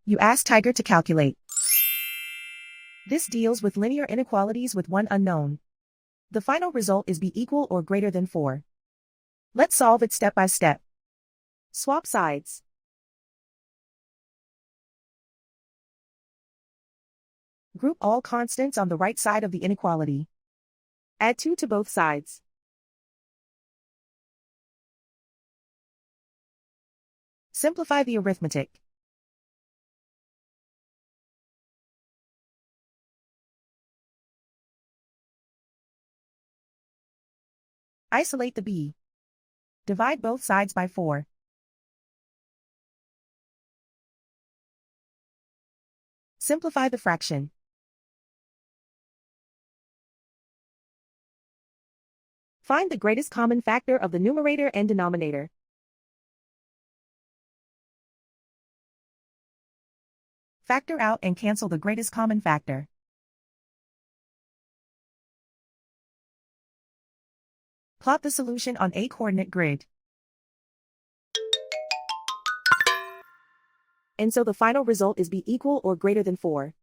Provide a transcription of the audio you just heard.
You ask Tiger to calculate. This deals with linear inequalities with one unknown. The final result is b equal or greater than 4. Let's solve it step by step. Swap sides. Group all constants on the right side of the inequality. Add 2 to both sides. Simplify the arithmetic. Isolate the b. Divide both sides by 4. Simplify the fraction. Find the greatest common factor of the numerator and denominator. Factor out and cancel the greatest common factor. Plot the solution on a coordinate grid. And so the final result is b equal or greater than 4.